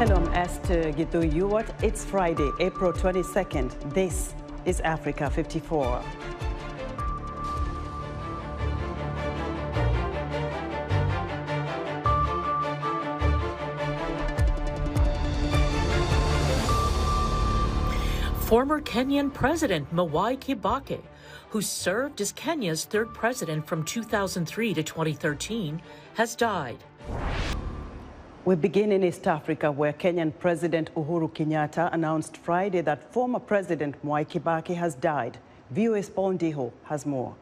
Hello, I'm Esther Githu. It's Friday, April 22nd. This is Africa 54. Former Kenyan President Mwai Kibaki, who served as Kenya's third president from 2003 to 2013, has died. We begin in East Africa, where Kenyan President Uhuru Kenyatta announced Friday that former President Mwai Kibaki has died. VOA's Paul Ndiho has more.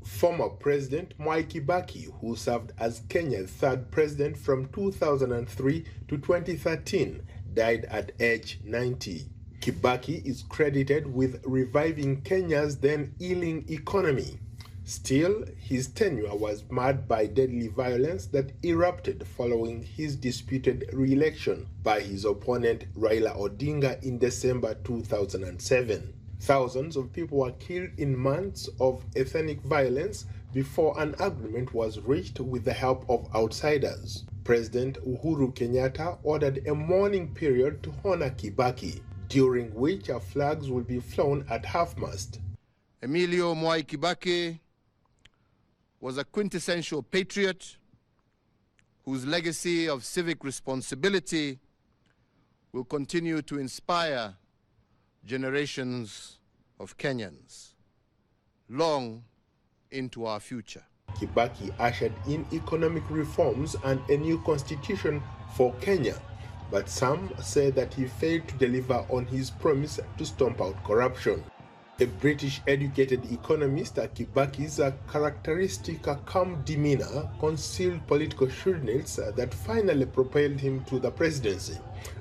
Former President Mwai Kibaki, who served as Kenya's third president from 2003 to 2013, died at age 90. Kibaki is credited with reviving Kenya's then ailing economy. Still, his tenure was marred by deadly violence that erupted following his disputed re-election by his opponent Raila Odinga in December 2007. Thousands of people were killed in months of ethnic violence before an agreement was reached with the help of outsiders. President Uhuru Kenyatta ordered a mourning period to honor Kibaki, during which flags will be flown at half-mast. Emilio Mwai Kibaki was a quintessential patriot whose legacy of civic responsibility will continue to inspire generations of Kenyans long into our future. Kibaki ushered in economic reforms and a new constitution for Kenya, but some say that he failed to deliver on his promise to stomp out corruption. A British-educated economist, Kibaki's characteristic calm demeanor concealed political shrewdness that finally propelled him to the presidency.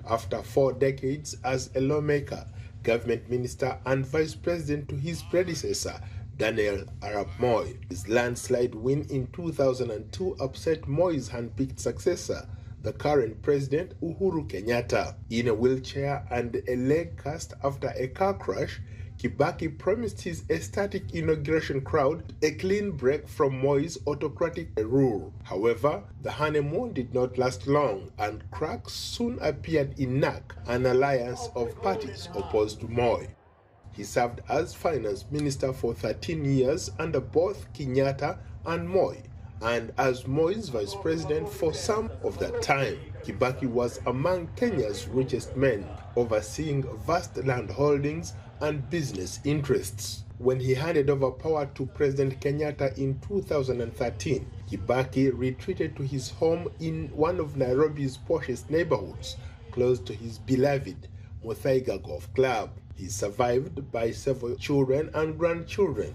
After 4 decades as a lawmaker, government minister and vice president to his predecessor, Daniel Arap Moi. His landslide win in 2002 upset Moi's hand-picked successor, the current president Uhuru Kenyatta. In a wheelchair and a leg cast after a car crash, Kibaki promised his ecstatic inauguration crowd a clean break from Moi's autocratic rule. However, the honeymoon did not last long, and cracks soon appeared in NAC, an alliance of parties opposed to Moi. He served as finance minister for 13 years under both Kenyatta and Moi, and as Moi's vice president for some of that time. Kibaki was among Kenya's richest men, overseeing vast land holdings and business interests. When he handed over power to President Kenyatta in 2013, Kibaki retreated to his home in one of Nairobi's poshest neighborhoods, close to his beloved Muthaiga Golf Club. He is survived by several children and grandchildren.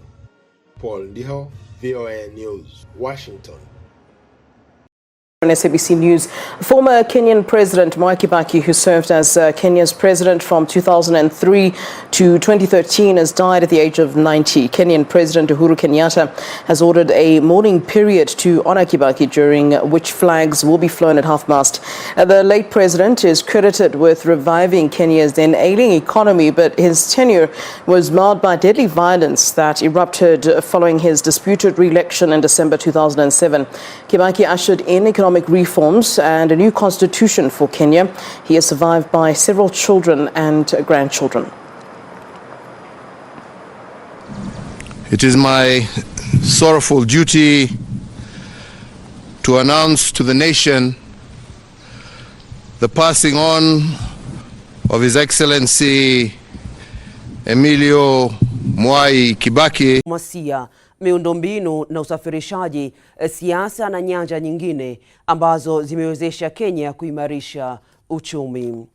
Paul Ndiho, VOA News, Washington. On SABC News, former Kenyan President Mwai Kibaki, who served as Kenya's president from 2003 to 2013, has died at the age of 90. Kenyan President Uhuru Kenyatta has ordered a mourning period to honor Kibaki, during which flags will be flown at half-mast. The late president is credited with reviving Kenya's then ailing economy, but his tenure was marred by deadly violence that erupted following his disputed re-election in December 2007. Kibaki ushered in economic reforms and a new constitution for Kenya. He is survived by several children and grandchildren. It is my sorrowful duty to announce to the nation the passing on of His Excellency Emilio Mwai Kibaki. Miundombinu na usafirishaji, siasa na nyanja nyingine ambazo zimewezesha Kenya kuimarisha uchumi.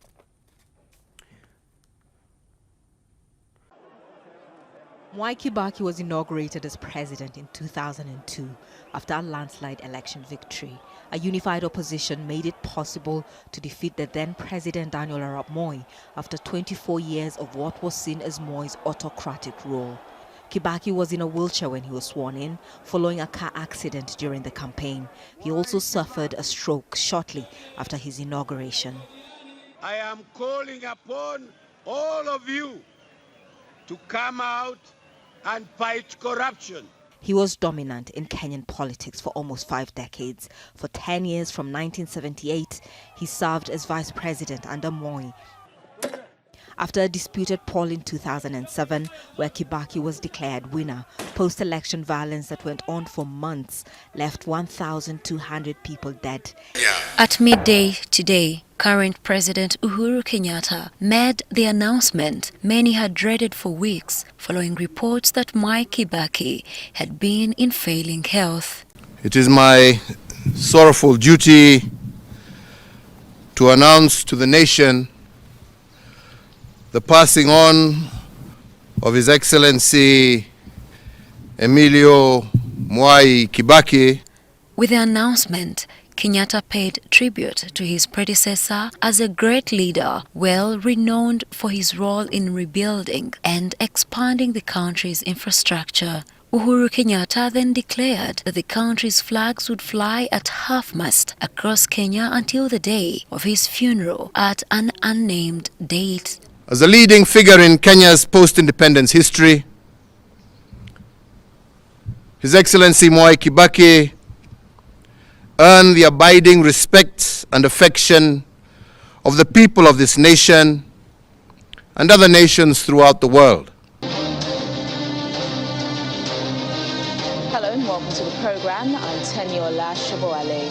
Mwai Kibaki was inaugurated as president in 2002 after a landslide election victory. A unified opposition made it possible to defeat the then president Daniel Arap Moi after 24 years of what was seen as Moi's autocratic rule. Kibaki was in a wheelchair when he was sworn in, following a car accident during the campaign. He also suffered a stroke shortly after his inauguration. I am calling upon all of you to come out and fight corruption. He was dominant in Kenyan politics for almost 5 decades. For 10 years from 1978, he served as vice president under Moi. After a disputed poll in 2007, where Kibaki was declared winner, post-election violence that went on for months left 1,200 people dead. At midday today, current President Uhuru Kenyatta made the announcement many had dreaded for weeks, following reports that Mwai Kibaki had been in failing health. It is my sorrowful duty to announce to the nation the passing on of His Excellency Emilio Mwai Kibaki. With the announcement, Kenyatta paid tribute to his predecessor as a great leader, well renowned for his role in rebuilding and expanding the country's infrastructure. Uhuru Kenyatta then declared that the country's flags would fly at half-mast across Kenya until the day of his funeral at an unnamed date. As a leading figure in Kenya's post-independence history, His Excellency Mwai Kibaki earned the abiding respect and affection of the people of this nation and other nations throughout the world. Hello and welcome to the program. I'm Teniola Shaboale.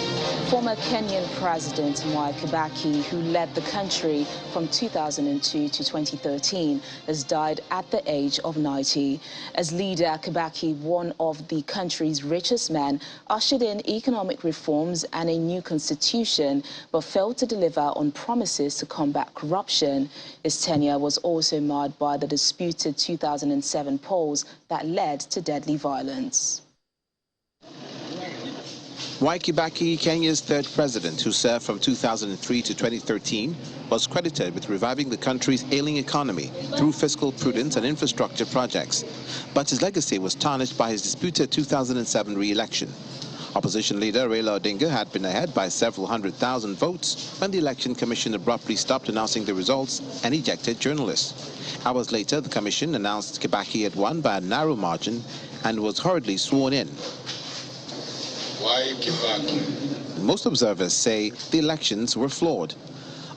Former Kenyan President Mwai Kibaki, who led the country from 2002 to 2013, has died at the age of 90. As leader, Kibaki, one of the country's richest men, ushered in economic reforms and a new constitution, but failed to deliver on promises to combat corruption. His tenure was also marred by the disputed 2007 polls that led to deadly violence. Mwai Kibaki, Kenya's third president, who served from 2003 to 2013, was credited with reviving the country's ailing economy through fiscal prudence and infrastructure projects. But his legacy was tarnished by his disputed 2007 re-election. Opposition leader Raila Odinga had been ahead by several 100,000 votes when the Election Commission abruptly stopped announcing the results and ejected journalists. Hours later, the commission announced Kibaki had won by a narrow margin and was hurriedly sworn in. Most observers say the elections were flawed.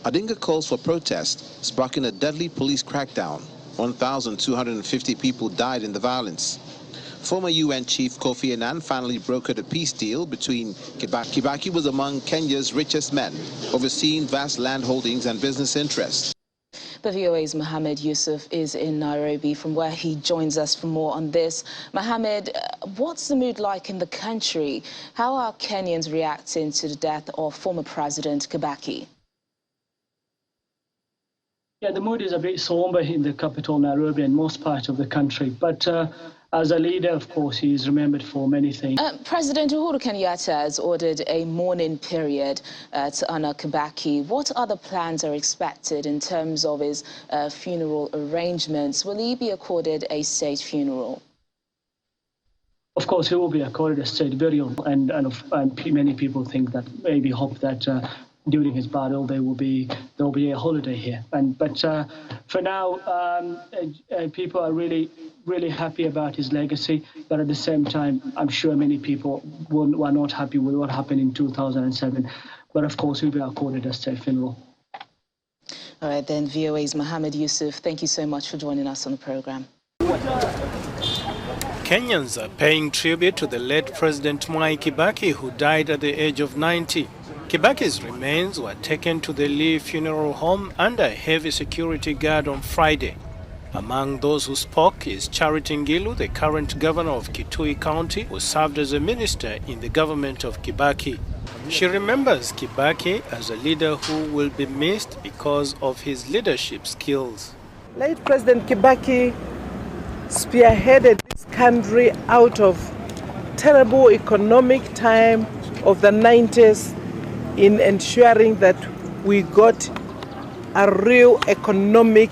Odinga calls for protest, sparking a deadly police crackdown. 1,250 people died in the violence. Former UN Chief Kofi Annan finally brokered a peace deal between Kibaki. Kibaki was among Kenya's richest men, overseeing vast land holdings and business interests. The VOA's Mohammed Yusuf is in Nairobi, from where he joins us for more on this. Mohammed, what's the mood like in the country? How are Kenyans reacting to the death of former President Kibaki? Yeah, the mood is a bit somber in the capital, Nairobi, and most parts of the country. But as a leader, of course, he is remembered for many things. President Uhuru Kenyatta has ordered a mourning period to honor Kibaki. What other plans are expected in terms of his funeral arrangements? Will he be accorded a state funeral? Of course, he will be accorded a state burial, and many people think that, maybe hope that during his burial there will be a holiday here. But for now, people are really happy about his legacy. But at the same time, I'm sure many people were not happy with what happened in 2007. But of course, he'll be accorded a state funeral. All right, then, VOA's Mohammed Yusuf, thank you so much for joining us on the program. Kenyans are paying tribute to the late President Mwai Kibaki, who died at the age of 90. Kibaki's remains were taken to the Lee Funeral Home under heavy security guard on Friday. Among those who spoke is Charity Ngilu, the current governor of Kitui County, who served as a minister in the government of Kibaki. She remembers Kibaki as a leader who will be missed because of his leadership skills. Late President Kibaki spearheaded this country out of terrible economic time of the 90s in ensuring that we got a real economic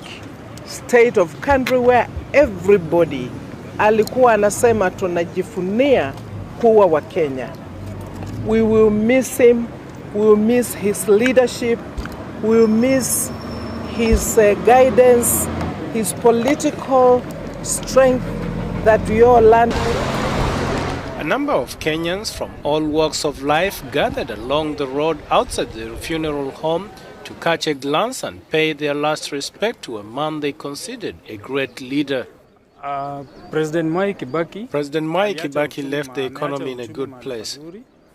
state of country where everybody alikuwa anasema tunajifunia kuwa wa Kenya. We will miss him, we will miss his leadership, we will miss his guidance, his political strength that we all learned. number of Kenyans from all walks of life gathered along the road outside the funeral home to catch a glance and pay their last respect to a man they considered a great leader. President Mwai Kibaki left the economy in a good place.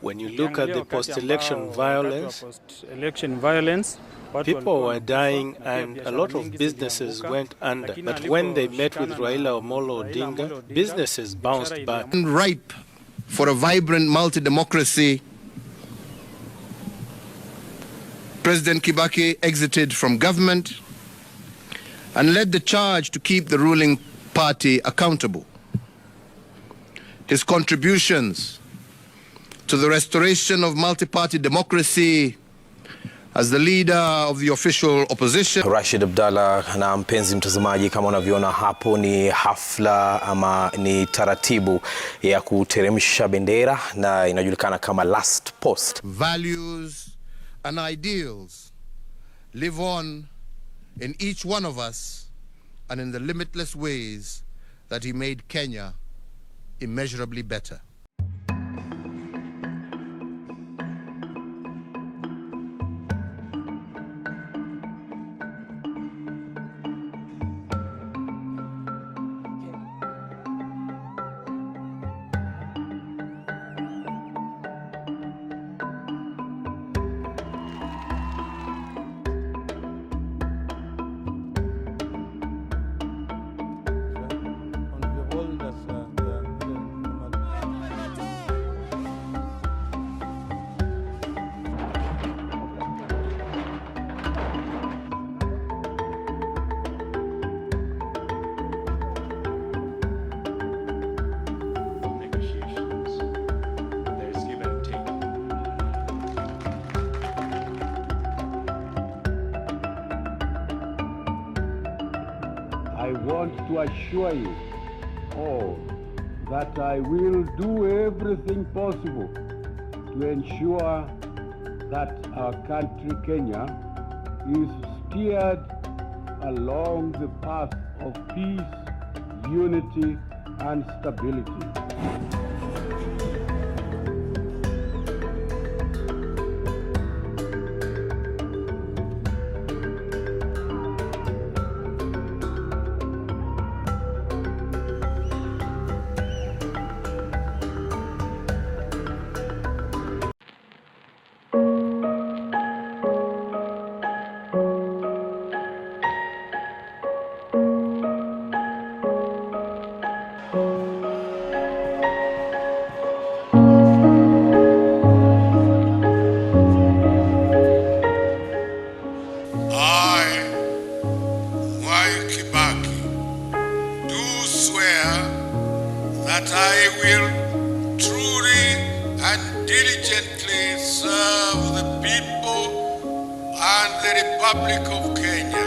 When you look at the post-election violence, people were dying and a lot of businesses went under. But when they met with Raila Amolo Odinga, businesses bounced back. Ripe for a vibrant multi-democracy, President Kibaki exited from government and led the charge to keep the ruling party accountable. His contributions to the restoration of multi-party democracy as the leader of the official opposition. Rashid Abdalla na mpenzi mtazamaji, kama unavyoona hapo ni hafla ama ni taratibu ya kuteremsha bendera na inajulikana kama last post. Values and ideals live on in each one of us and in the limitless ways that he made Kenya immeasurably better. I want to assure you all that I will do everything possible to ensure that our country, Kenya, is steered along the path of peace, unity, and stability. That I will truly and diligently serve the people and the Republic of Kenya.